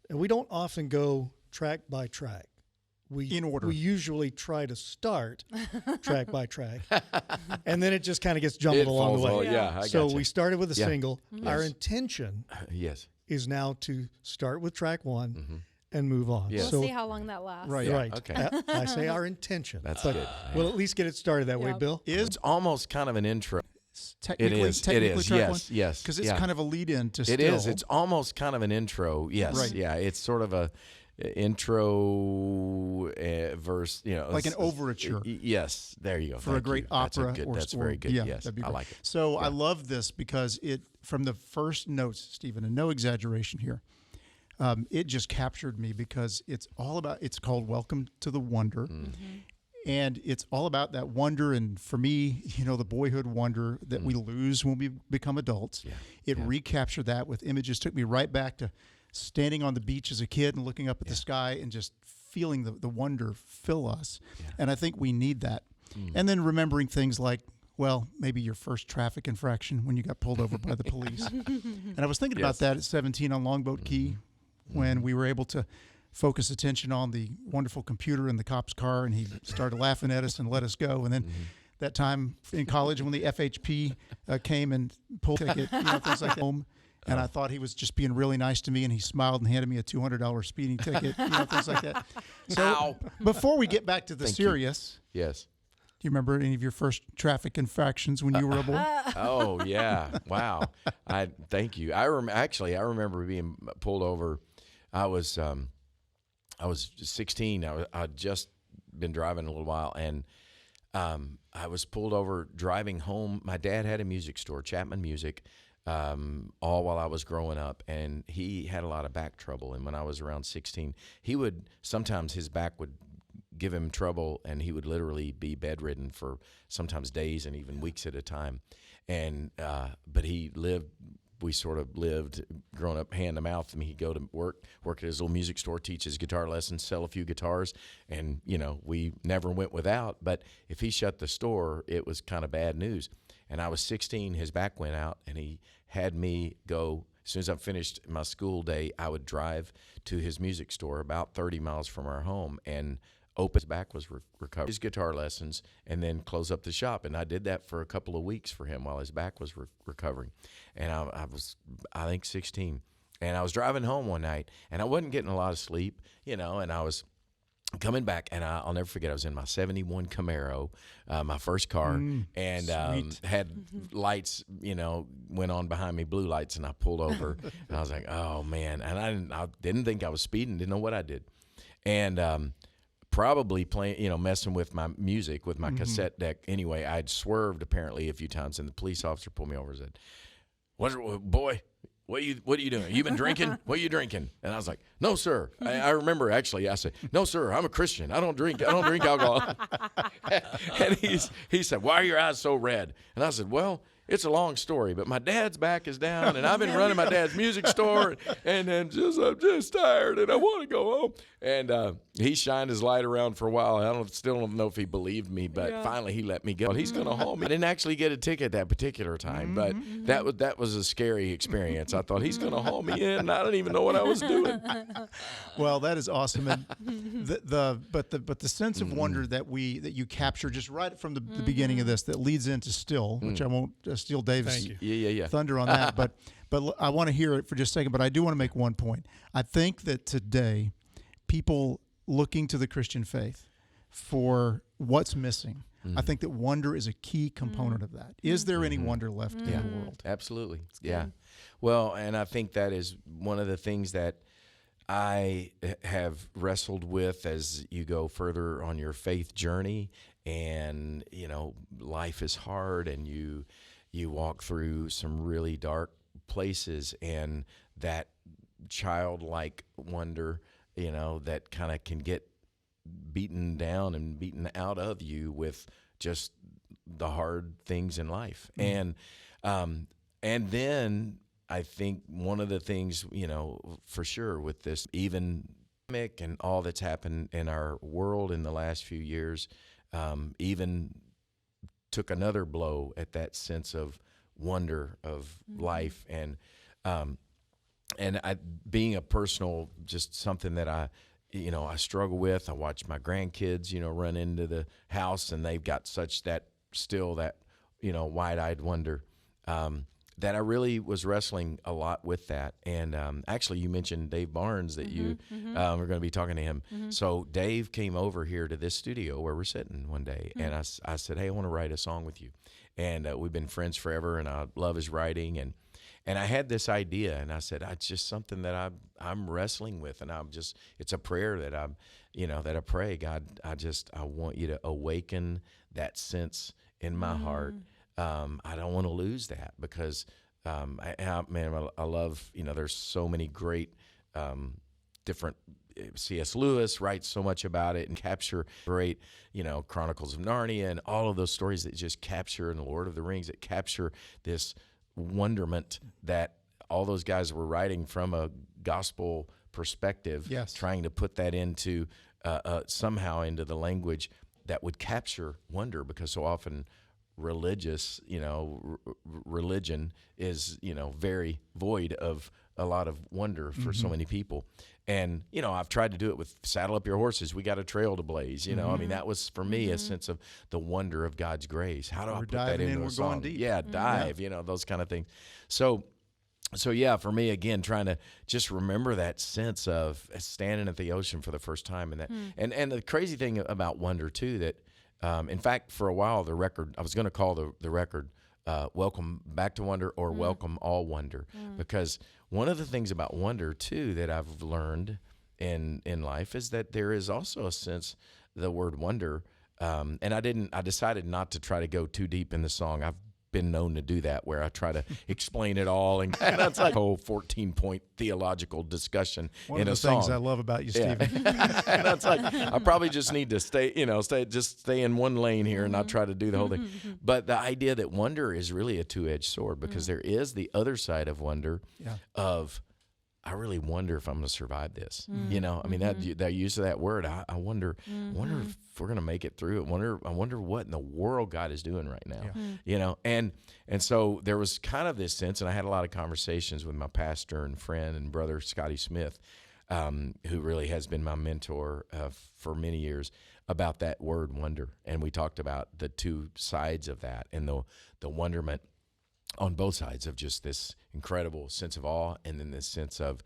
And we don't often go track by track. In order. We usually try to start track by track, and then it just kind of gets jumbled along the way. Yeah, I so gotcha. we started with a single. Yes. Our intention Yes. is now to start with track one and move on. Yes. We'll see how long that lasts. Right. Yeah, Right. okay. I say our intention. That's but good. we'll at least get it started that way, Yep. Bill. It's almost kind of an intro. Technically, It is. technically track Yes. one? Yes. Because it's yeah. kind of a lead-in to It still. is. It's almost kind of an intro. Yes. Right. Yeah. It's sort of a intro verse. like an overture. Yes. There you go. For Thank a great you. That's opera good, or that's or- very good. Yeah, Yes. that'd be I great. like it. So I love this because from the first notes, Stephen, and no exaggeration here, it just captured me because it's called Welcome to the Wonder. And it's all about that wonder, and for me, the boyhood wonder that we lose when we become adults. Yeah. It recaptured that with images, took me right back to standing on the beach as a kid and looking up at the sky and just feeling the wonder fill us. Yeah. And I think we need that. And then remembering things like, well, maybe your first traffic infraction when you got pulled over by the police. And I was thinking about that at 17 on Longboat Key when we were able to focus attention on the wonderful computer in the cop's car, and he started laughing at us and let us go. And then that time in college when the FHP came and pulled a ticket, things like that. Home, and I thought he was just being really nice to me, and he smiled and handed me a $200 speeding ticket, things like that. So before we get back to the serious, Yes. do you remember any of your first traffic infractions when you were a boy? Oh yeah! Wow. Thank you. I remember being pulled over. I was 16. I'd just been driving a little while, and I was pulled over driving home. My dad had a music store, Chapman Music, all while I was growing up, and he had a lot of back trouble. And when I was around 16, sometimes his back would give him trouble, and he would literally be bedridden for sometimes days and even weeks at a time. And but we sort of lived growing up hand to mouth. I mean, he'd go to work at his little music store, teach his guitar lessons, sell a few guitars, and we never went without. But if he shut the store, it was kind of bad news. And I was 16, his back went out, and he had me go. As soon as I finished my school day, I would drive to his music store about 30 miles from our home and open his back was recovered, his guitar lessons, and then close up the shop. And I did that for a couple of weeks for him while his back was recovering. And I was, I think, 16. And I was driving home one night, and I wasn't getting a lot of sleep, and I was coming back, and I'll never forget, I was in my 71 Camaro, my first car, and had lights, went on behind me, blue lights, and I pulled over. And I was like, oh, man. And I didn't think I was speeding, didn't know what I did. And probably playing, messing with my music, with my cassette deck. Anyway, I'd swerved apparently a few times, and the police officer pulled me over and said, boy, what are you doing? You been drinking? What are you drinking? And I was like, no, sir. I remember actually I said, no, sir, I'm a Christian. I don't drink alcohol. And he said, why are your eyes so red? And I said, well, it's a long story, but my dad's back is down, and I've been running my dad's music store, and I'm just tired, and I want to go home. And he shined his light around for a while. I still don't know if he believed me, but finally he let me go. He's going to haul me. I didn't actually get a ticket that particular time, but that was a scary experience. I thought he's going to haul me in, and I don't even know what I was doing. Well, that is awesome, and but the sense of wonder that you capture just right from the beginning of this that leads into Still, which I won't steal Dave's thunder on that, but I want to hear it for just a second. But I do want to make one point. I think that today, people looking to the Christian faith for what's missing, I think that wonder is a key component of that. Is there any wonder left in the world? Absolutely. Yeah. Well, and I think that is one of the things that I have wrestled with as you go further on your faith journey, and life is hard, and you walk through some really dark places, and that childlike wonder, that kind of can get beaten down and beaten out of you with just the hard things in life. And then I think one of the things, for sure with this, even and all that's happened in our world in the last few years, even took another blow at that sense of wonder of life. And being a personal, just something that I struggle with. I watch my grandkids, run into the house, and they've got such that wide-eyed wonder. That I really was wrestling a lot with that. And actually, you mentioned Dave Barnes that you were going to be talking to him. So Dave came over here to this studio where we're sitting one day, and I said, hey, I want to write a song with you. And we've been friends forever, and I love his writing. And I had this idea, and I said, it's just something that I'm wrestling with, and it's a prayer that that I pray, God, I want you to awaken that sense in my heart. I don't want to lose that because, I love, there's so many great different, C.S. Lewis writes so much about it and capture great, Chronicles of Narnia and all of those stories that just capture, and the Lord of the Rings, that capture this wonderment that all those guys were writing from a gospel perspective, trying to put that into somehow into the language that would capture wonder, because so often religious, religion is, very void of a lot of wonder for so many people. And, I've tried to do it with Saddle Up Your Horses. We got a trail to blaze, I mean, that was for me a sense of the wonder of God's grace. How do I put that into a song? Going deep. Yeah, dive, those kind of things. So yeah, for me, again, trying to just remember that sense of standing at the ocean for the first time, and that, and the crazy thing about wonder too, that in fact, for a while, the record, I was going to call the record Welcome Back to Wonder, or Welcome All Wonder, because one of the things about wonder too that I've learned in life is that there is also a sense, the word wonder, and I decided not to try to go too deep in the song. I've been known to do that, where I try to explain it all, and that's like a whole 14-point theological discussion in a song. One of the things I love about you, Steven. And that's like, I probably just need to stay in one lane here and not try to do the whole thing. But the idea that wonder is really a two-edged sword, because there is the other side of wonder of, I really wonder if I'm going to survive this. I mean, that use of that word, I wonder if we're going to make it through it. I wonder what in the world God is doing right now. And so there was kind of this sense, and I had a lot of conversations with my pastor and friend and brother, Scotty Smith, who really has been my mentor for many years, about that word wonder. And we talked about the two sides of that, and the wonderment on both sides of just this incredible sense of awe, and then this sense of,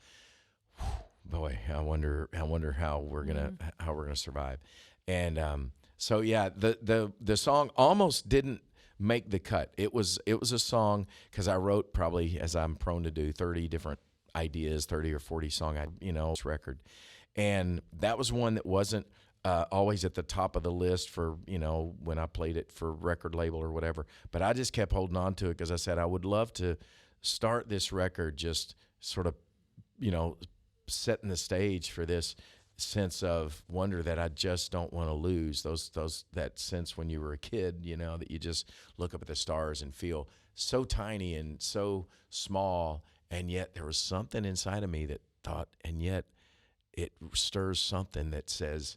boy, I wonder how we're gonna survive. And so yeah, the song almost didn't make the cut. It was a song, because I wrote, probably, as I'm prone to do, 30 different ideas, 30 or 40 song record, and that was one that wasn't always at the top of the list for, when I played it for record label or whatever. But I just kept holding on to it, because I said I would love to start this record just sort of, setting the stage for this sense of wonder that I just don't want to lose. That sense when you were a kid, that you just look up at the stars and feel so tiny and so small, and yet there was something inside of me that thought, and yet it stirs something that says,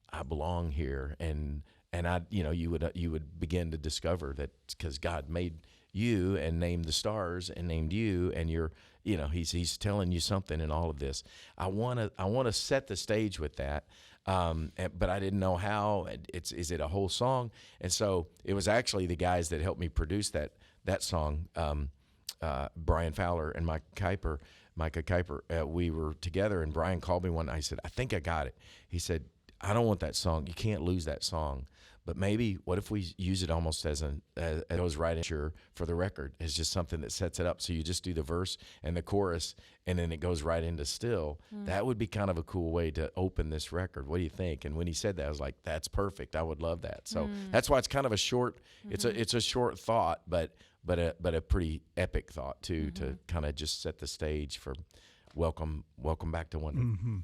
I belong here, and I, you would begin to discover that, because God made you and named the stars and named you, and you're, he's telling you something in all of this. I want to set the stage with that, but I didn't know how. Is it a whole song? And so it was actually the guys that helped me produce that song, Brian Fowler and Micah Kuiper. We were together, and Brian called me one night. I said, I think I got it. He said, I don't want that song. You can't lose that song. But maybe, what if we use it almost as it goes right in for the record? It's just something that sets it up. So you just do the verse and the chorus, and then it goes right into still. That would be kind of a cool way to open this record. What do you think? And when he said that, I was like, that's perfect. I would love that. So that's why it's kind of a short. It's a short thought, but a pretty epic thought too, to kind of just set the stage for welcome back to Wonder.